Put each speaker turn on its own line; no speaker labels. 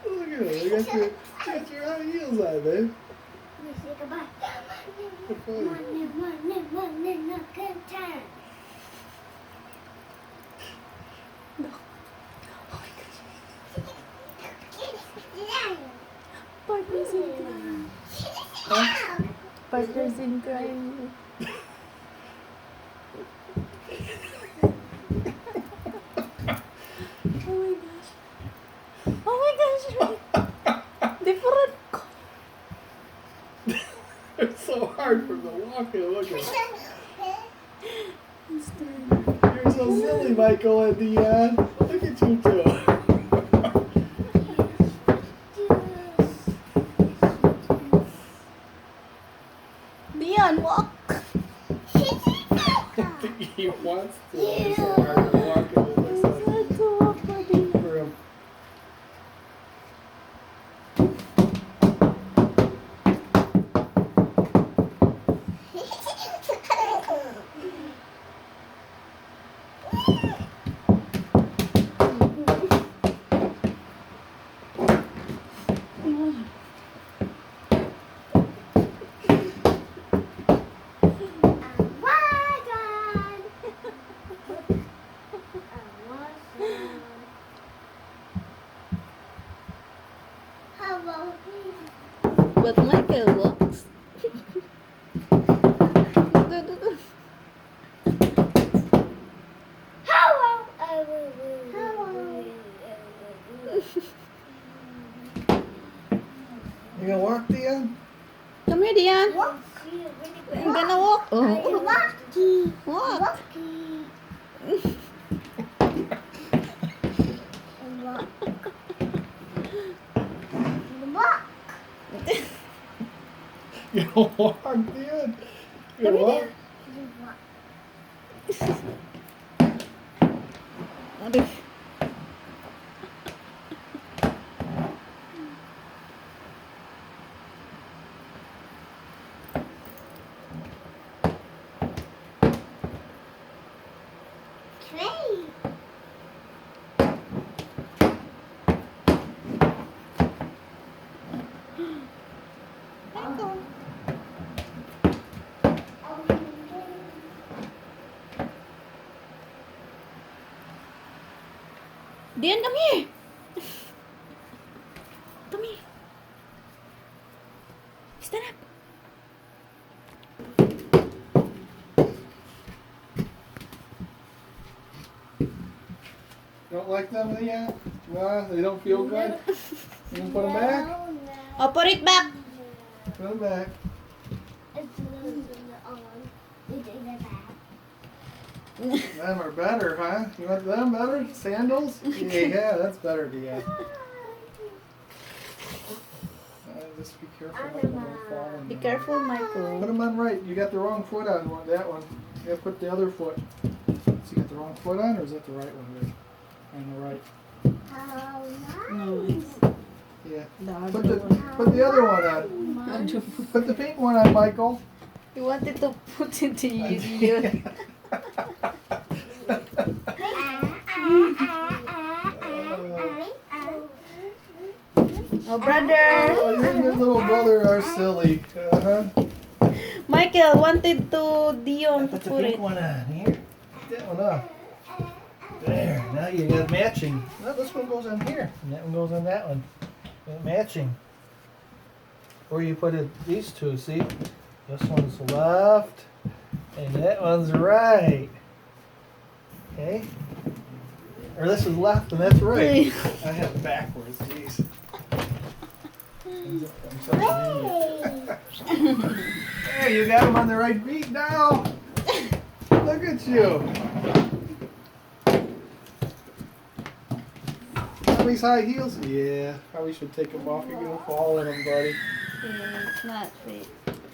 Look at it. You got your high heels on, babe.
Partners in crime. Partners in crime. Oh my gosh, different.
It's so hard for the walking. Look at it. You're so silly, Michael and Dion. Look at you two.
Dion, walk.
I think he wants to. It's so hard to walk. It looks like
That's so awkward.
for him.
But Michael walks.
You gonna walk, Dion?
Come here, Dion. I'm gonna walk. Oh. Walk.
You gonna walk, Dion? You gonna walk?
Aduh. Dion, come here. Come here. Stand up.
You don't like them, Dion? No, they don't feel good? You can put them back?
Oh, put it back.
Put them back. Them are better, huh? You want them better? Sandals? Yeah, that's better, Dion. Just be careful. Michael, don't fall in
Be
there.
careful,
Put
Michael.
them on right. You got the wrong foot on that one. You gotta put the other foot. So you got the wrong foot on, or is that the right one? Right? On the right.
No, it's
Yeah.
the other
Put the
one.
other one on. Put the pink one on, Michael.
You wanted to put it to you. Oh, brother.
Oh, you and your little brother are silly.
Michael wanted to Dion to
Put the
put
pink
it.
one on here. Put that one up. There. Now you got matching. No, this one goes on here, and that one goes on that one. Got matching. Or you put it these two. See, this one's left, and that one's right. Okay. Or this is left, and that's right. I have it backwards. Jeez. I'm such an idiot. There, you got them on the right beat now. Look at you. Have these high heels? Yeah, probably should take them off. You're gonna fall in them, buddy.
It's not fit.